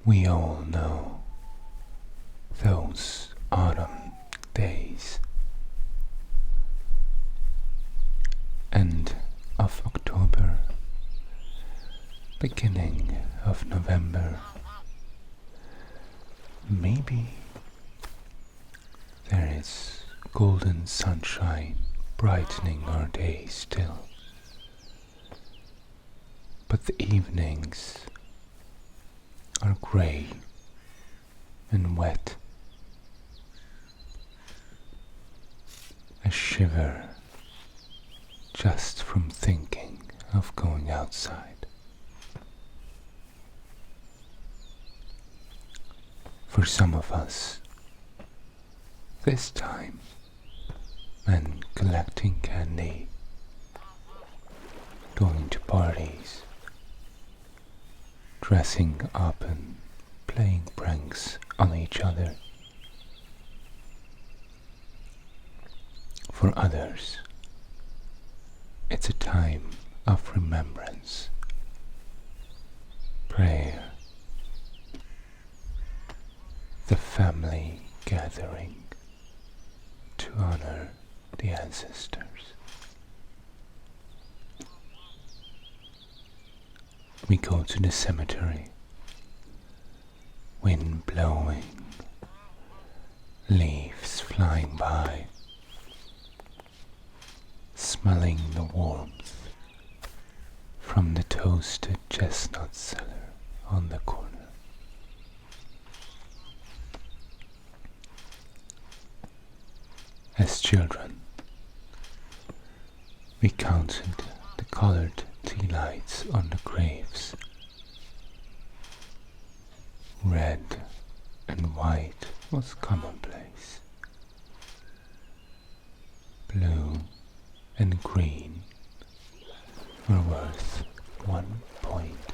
We all know those autumn days, end of October, beginning of November. Maybe there is golden sunshine brightening our days still, but the evenings are grey and wet. I shiver just from thinking of going outside. For some of us, this time meant collecting candy, going to parties, dressing up and playing pranks on each other. For others, it's a time of remembrance, prayer, the family gathering to honor the ancestors. We go to the cemetery, wind blowing, leaves flying by, smelling the warmth from the toasted chestnut cellar on the corner. As children, we counted the colored tea lights on the graves. Red and white was commonplace. Blue and green were worth 1 point,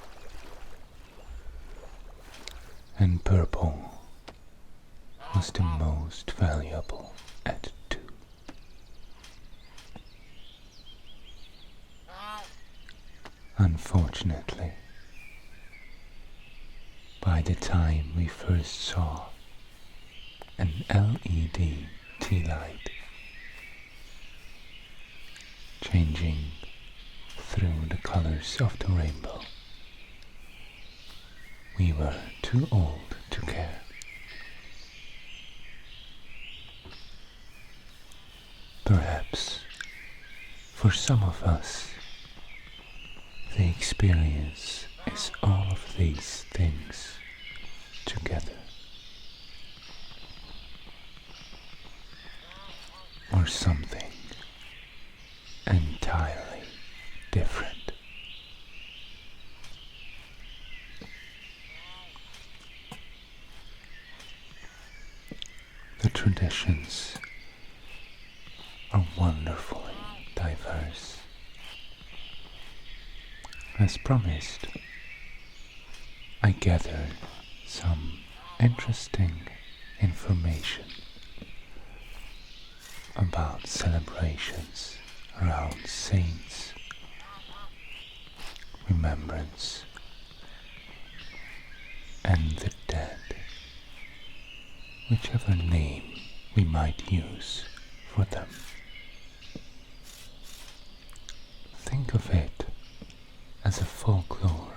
and purple was the most valuable at 2. Unfortunately, by the time we first saw an LED tea light changing through the colors of the rainbow, we were too old to care. Perhaps for some of us, the experience is all of these things together, or something entirely different. The traditions are wonderfully diverse. As promised, I gathered some interesting information about celebrations around saints, remembrance, and the dead, whichever name we might use for them. Think of it as a folklore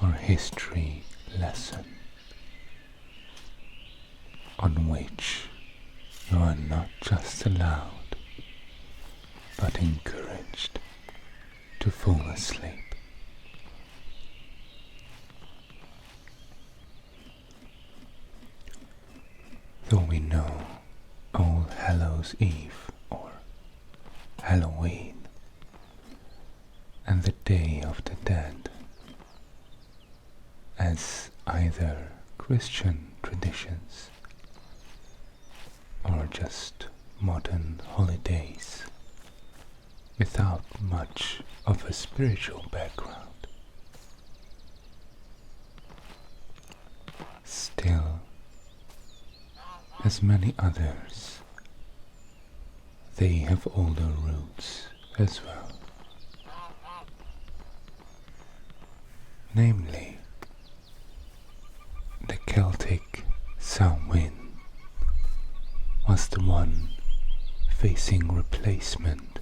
or history lesson on which you are not just allowed but encouraged to fall asleep. Though we know All Hallows Eve or Halloween and the Day of the Dead as either Christian traditions or just modern holidays without much of a spiritual background, still, as many others, they have older roots as well. Namely, replacement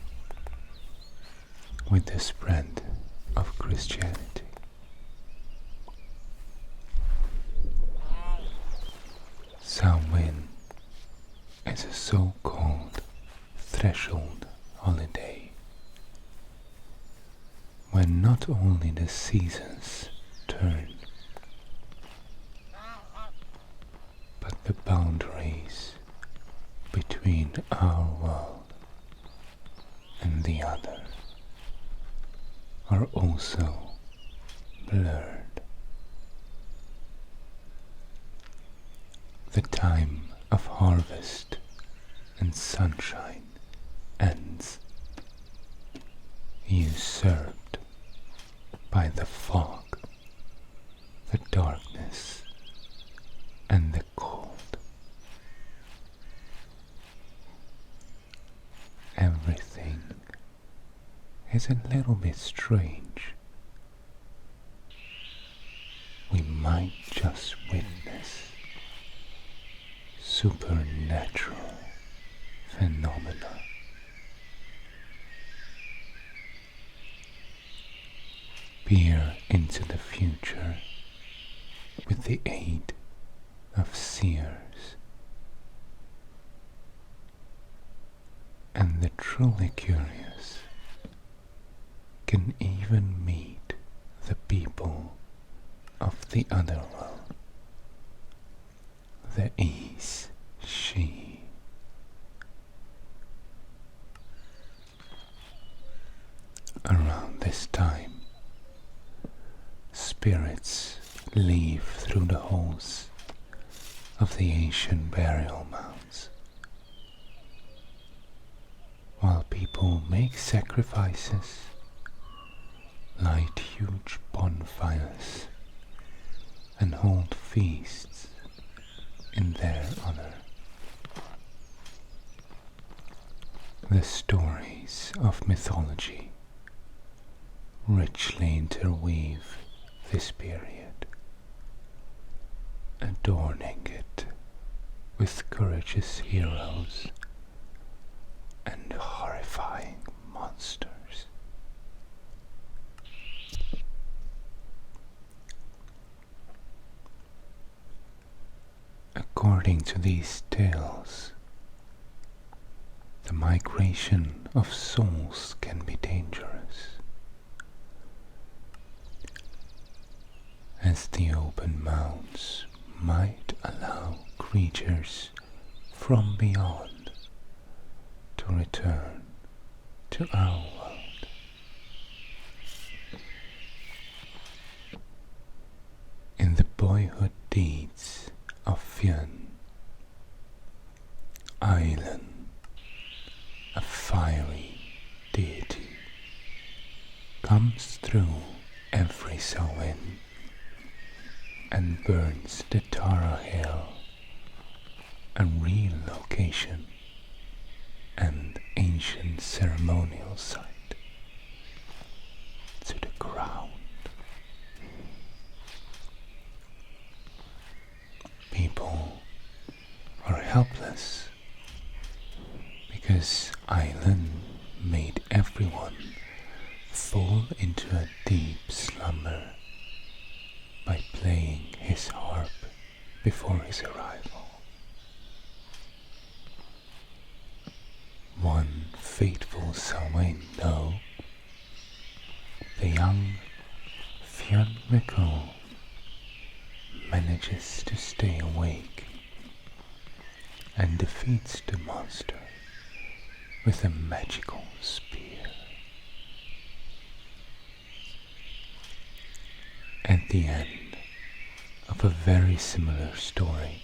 with the spread of Christianity. Samhain is a so-called threshold holiday when not only the seasons turn, but the boundaries between our world and the other are also blurred. The time of harvest and sunshine ends, usurped by the fog, the darkness, and the cold. Everything is a little bit strange. We might just witness supernatural phenomena. Peer into the future with the aid of seers, and the truly curious can even meet the people of the other world, the Is She. Around this time, spirits leave through the holes of the ancient burial mounds, while people make sacrifices, light huge bonfires, and hold feasts in their honor. The stories of mythology richly interweave this period, adorning it with courageous heroes and horrifying monsters. According to these tales, the migration of souls can be dangerous, as the open mounds might allow creatures from beyond to return to our world. In the boyhood deeds of Fionn, Island, a fiery deity, comes through every Samhain and burns the Tara Hill, a real location and ancient ceremonial site, to the ground. People are helpless because Island made everyone fall into a deep slumber by playing his harp before his arrival. One fateful Samhain, though, the young Fionn manages to stay awake and defeats the monster with a magical spear. At the end of a very similar story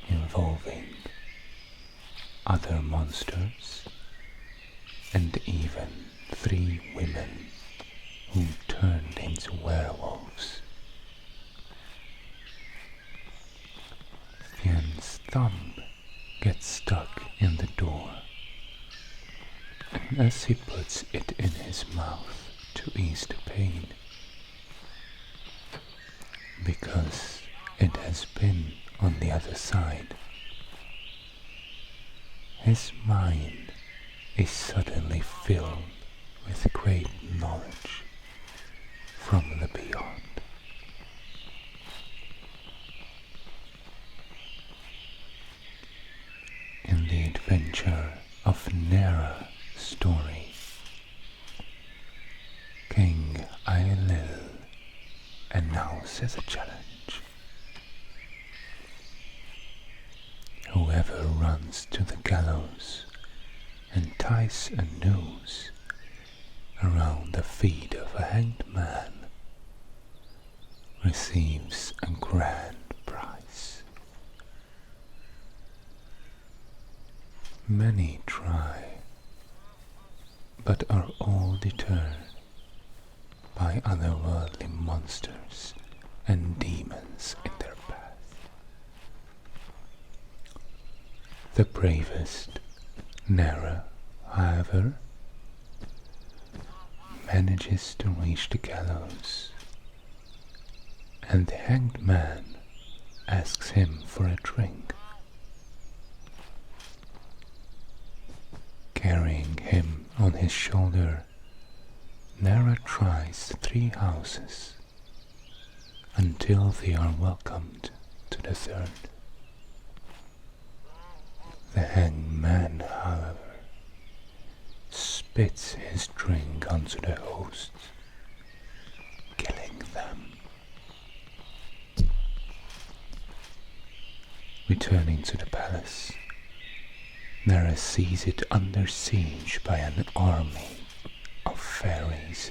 involving other monsters and even 3 women who turned into werewolves, Fionn's thumb gets stuck in the door, and as he puts it in his mouth to ease the pain, because it has been on the other side, his mind is suddenly filled with great knowledge from the beyond. In the adventure of Nera story, King Ailil announces a challenge. Whoever runs to the gallows and ties a noose around the feet of a hanged man receives a grand prize. Many try, but are all deterred by otherworldly monsters and demons in their path. The bravest, Nera, however, manages to reach the gallows, and the hanged man asks him for a drink. Carrying him on his shoulder, Nera tries 3 houses until they are welcomed to the 3rd. The hanged man, however, spits his drink onto the hosts, killing them. Returning to the palace, Nera sees it under siege by an army of fairies,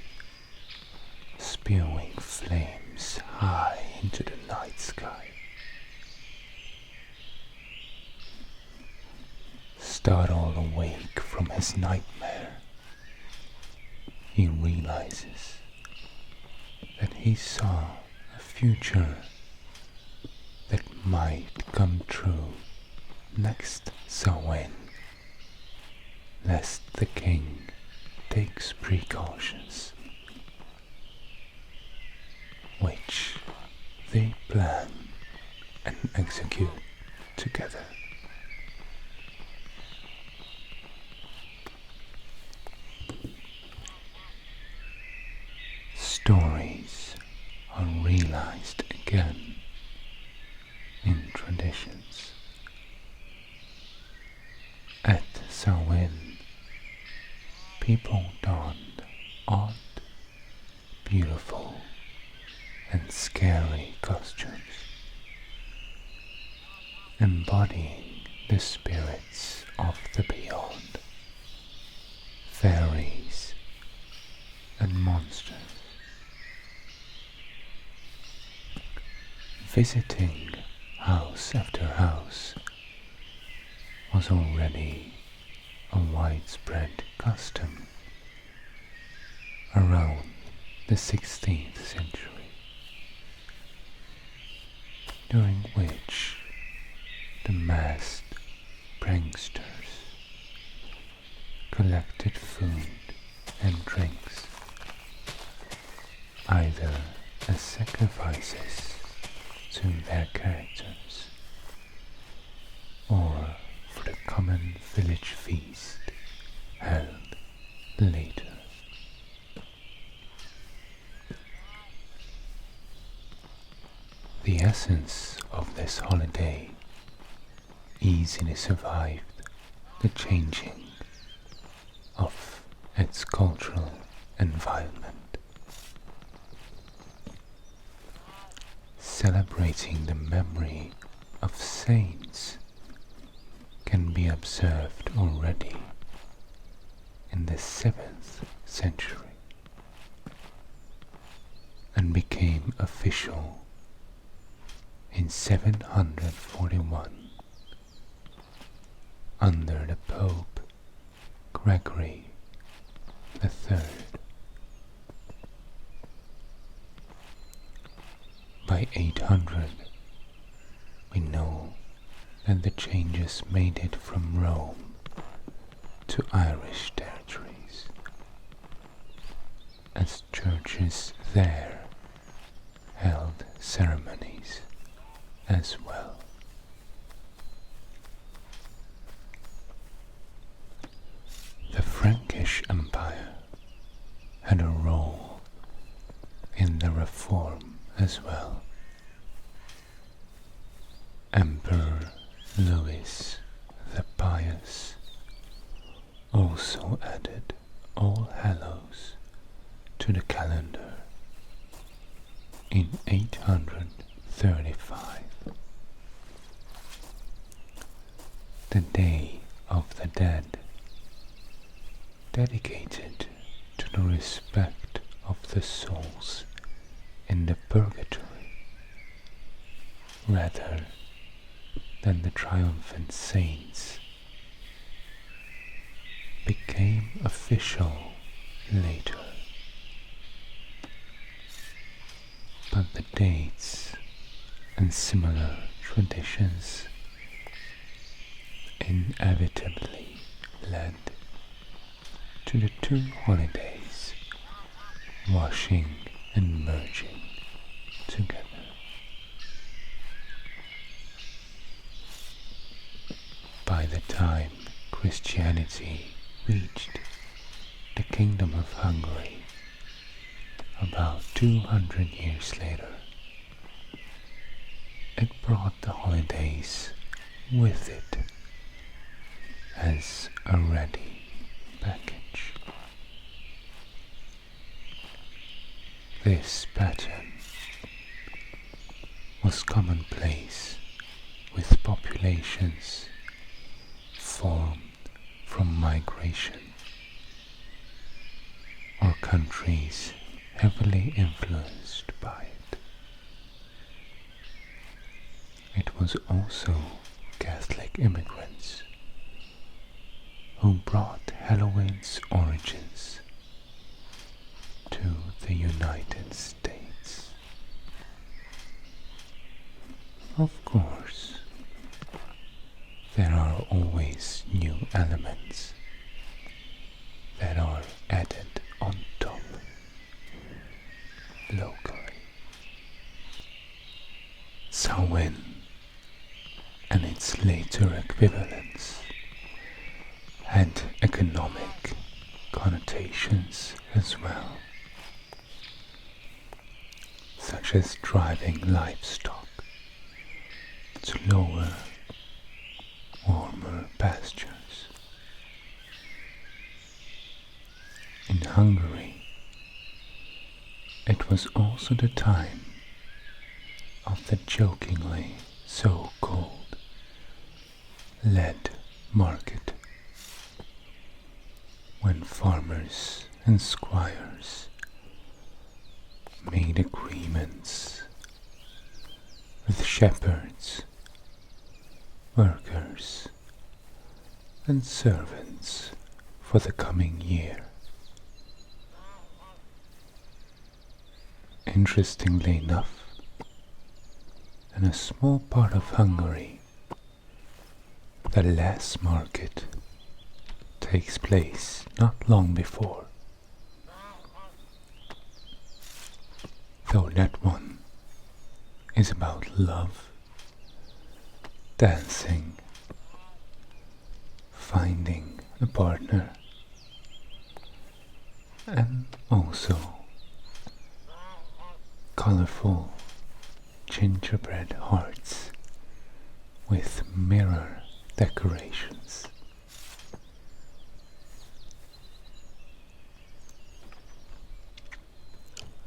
spewing flames high into the night sky. Startled awake from his nightmare, he realizes that he saw a future that might come true next Samhain, lest the king takes precautions, which they plan and execute together. Stories are realized again in traditions. At Samhain, people donned odd, beautiful, and scary costumes, embodying the spirits of the beyond, fairies and monsters. Visiting house after house was already a widespread custom around the 16th century, during which the masked pranksters collected food and drinks, either as sacrifices to their characters or for the common village feast held later. The essence of this holiday easily survived the changing of its cultural environment. Celebrating the memory of saints can be observed already in the 7th century and became official in 741 under the Pope Gregory III. By 800, we know that the changes made it from Rome to Irish territories, as churches there held ceremonies as well. The form as well. Emperor Louis the Pious also added All Hallows to the calendar in 835. The Day of the Dead, dedicated to the respect of the souls in the purgatory rather than the triumphant saints, became official later. But the dates and similar traditions inevitably led to the two holidays washing and merging together. By the time Christianity reached the Kingdom of Hungary about 200 years later, it brought the holidays with it as a ready package. This pattern was commonplace with populations formed from migration or countries heavily influenced by it. It was also Catholic immigrants who brought Halloween's origins to the United States. Of course, there are always new elements that are added on top locally. Samhain and its later equivalents had economic connotations as well, such as driving livestock to lower, warmer pastures. In Hungary, it was also the time of the jokingly so-called lead market, when farmers and squires made agreements with shepherds, workers, and servants for the coming year. Interestingly enough, in a small part of Hungary, the last market takes place not long before, though that one is about love, dancing, finding a partner, and also colorful gingerbread hearts with mirror decorations.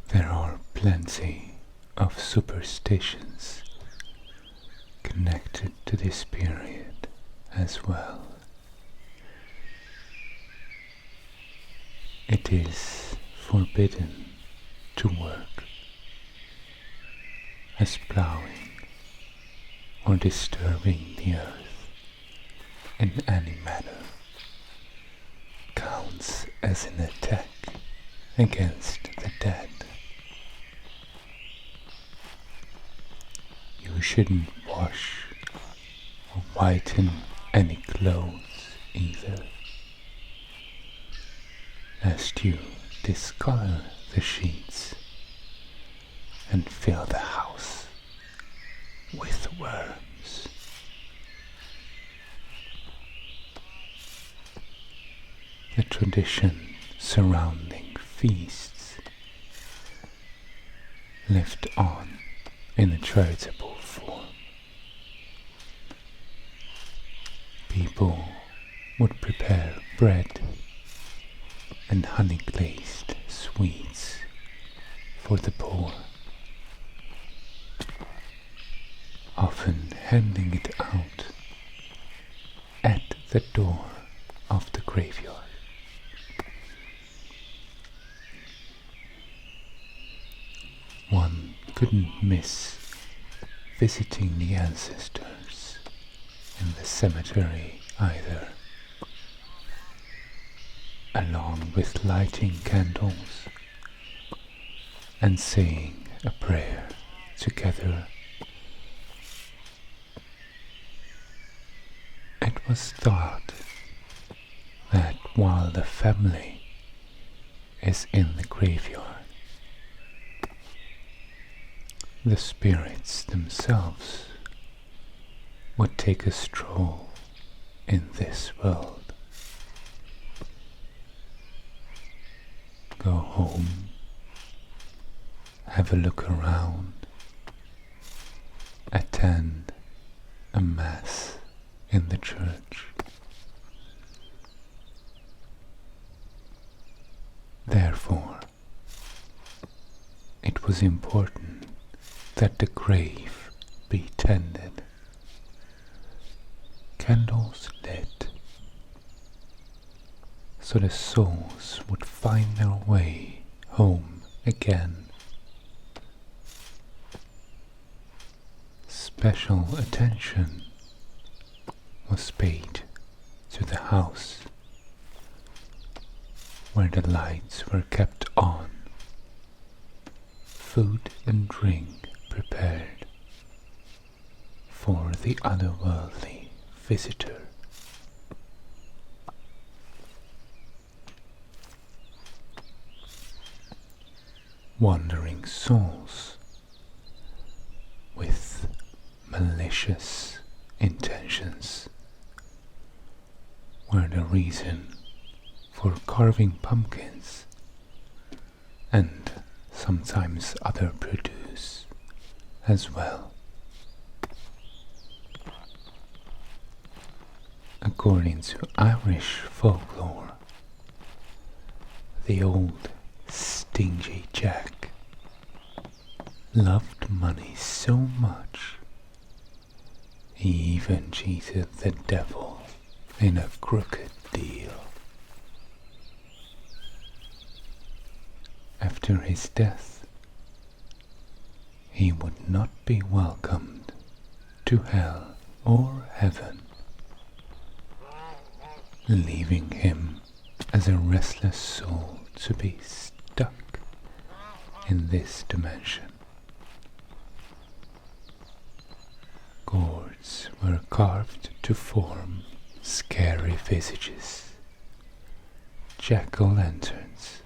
There are plenty of superstitions connected to this period as well. It is forbidden to work, as plowing or disturbing the earth in any manner counts as an attack against the dead. You shouldn't wash or whiten any clothes either, lest you discolor the sheets and fill the house with worms. The tradition surrounding feasts lived on in a charitable form. People would prepare bread and honey-glazed sweets for the poor, often handing it out at the door of the graveyard. One couldn't miss visiting the ancestors in the cemetery either, along with lighting candles and saying a prayer together. It was thought that while the family is in the graveyard, the spirits themselves would take a stroll in this world, go home, have a look around, attend a mass in the church. Therefore, it was important that the grave be tended, candles lit, so the souls would find their way home again. Special attention was paid to the house where the lights were kept on, food and drink prepared for the otherworldly visitor. Wandering souls with malicious intentions were the reason for carving pumpkins and sometimes other produce as well. According to Irish folklore, the old stingy Jack loved money so much he even cheated the devil in a crooked deal. After his death, he would not be welcomed to hell or heaven, leaving him as a restless soul to be stuck in this dimension. Gourds were carved to form scary visages, jack-o'-lanterns,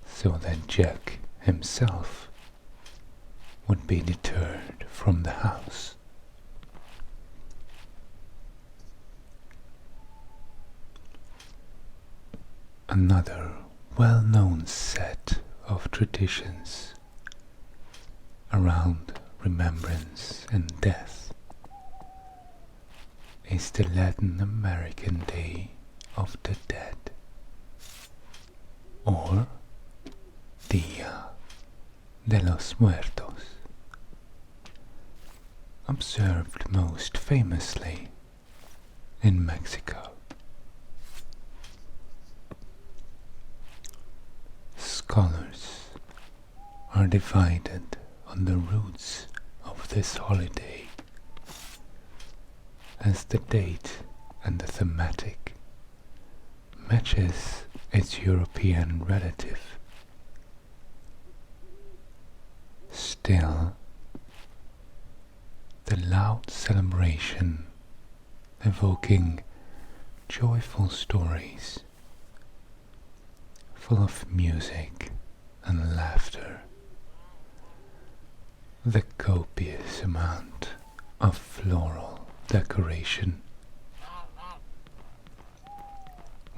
so that Jack himself would be deterred from the house. Another well-known set of traditions around remembrance and death is the Latin American Day of the Dead, or Dia de los Muertos, observed most famously in Mexico. Scholars are divided on the roots of this holiday, as the date and the thematic matches its European relative. Still, the loud celebration evoking joyful stories full of music and laughter, the copious amount of floral decoration,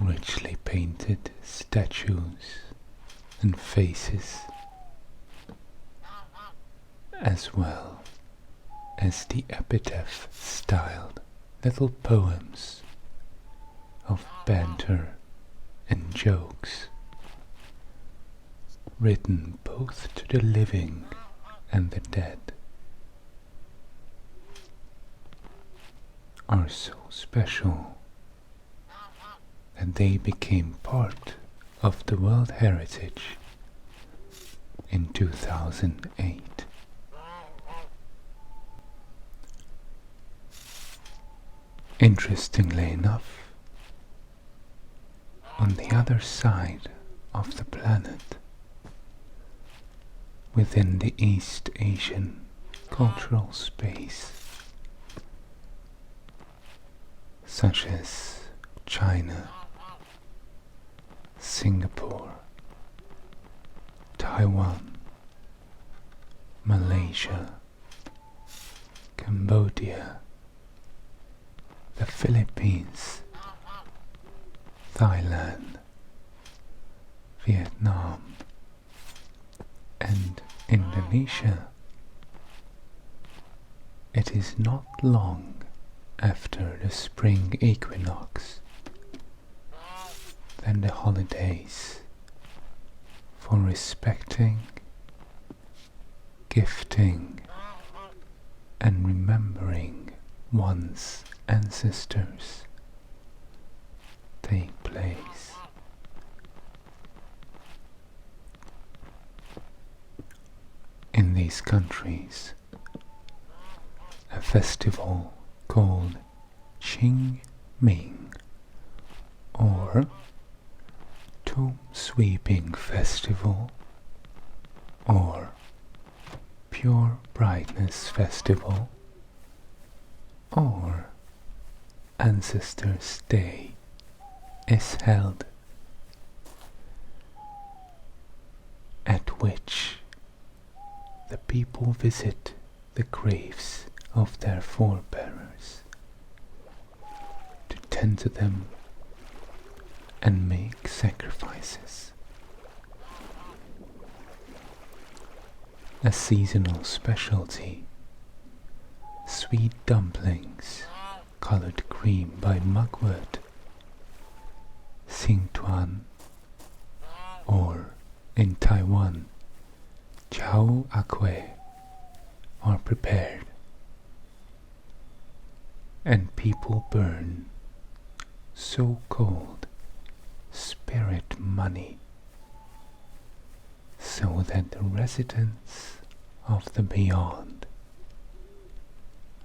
richly painted statues and faces as well as the epitaph-styled little poems of banter and jokes, written both to the living and the dead, are so special that they became part of the World Heritage in 2008. Interestingly enough, on the other side of the planet, within the East Asian cultural space, such as China, Singapore, Taiwan, Malaysia, Cambodia, the Philippines, Thailand, Vietnam, and Indonesia, it is not long after the spring equinox than the holidays for respecting, gifting, and remembering one's ancestors take place. In these countries, a festival called Qing Ming, or Tomb Sweeping Festival, or Pure Brightness Festival, or Ancestors' Day is held, at which the people visit the graves of their forebears to tend to them and make sacrifices. A seasonal specialty, sweet dumplings colored green by mugwort, Xingtuan, or in Taiwan, Chao Akwe, are prepared, and people burn so-called spirit money so that the residents of the beyond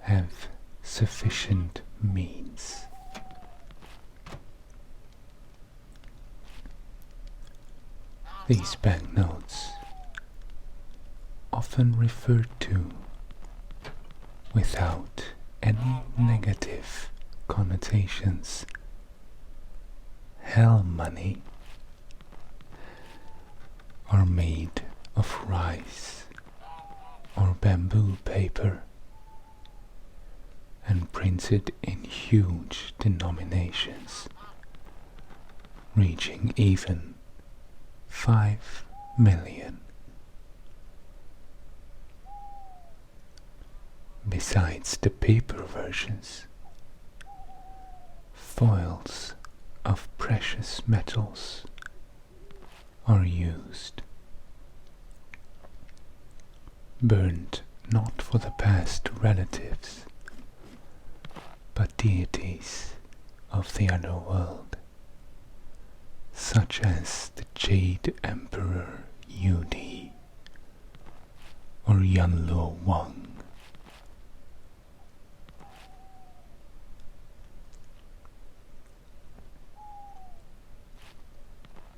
have sufficient means. These banknotes, often referred to without any negative connotations, hell money, are made of rice or bamboo paper and printed in huge denominations, reaching even 5 million. Besides the paper versions, foils of precious metals are used, burned not for the past relatives, but deities of the other world, such as the Jade Emperor Yudi or Yanluo Wang.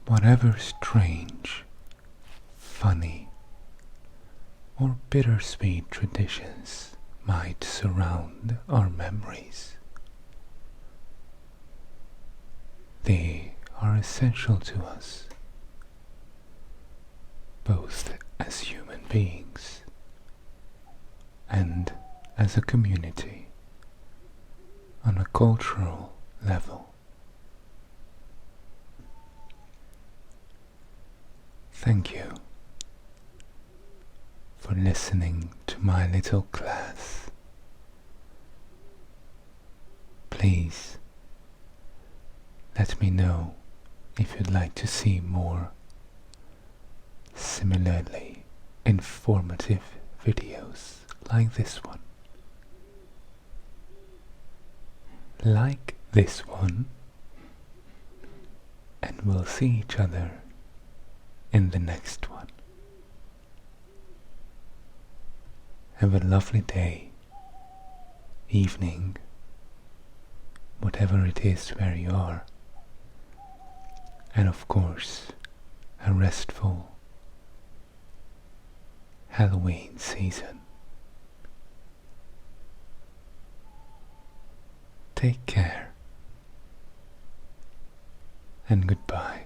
Whatever strange, funny, or bittersweet traditions might surround our memories, they are essential to us, both as human beings and as a community on a cultural level. Thank you for listening to my little class. Please let me know if you'd like to see more similarly informative videos like this one. Like this one, and we'll see each other in the next one. Have a lovely day, evening, whatever it is where you are, and of course a restful Halloween season. Take care and goodbye.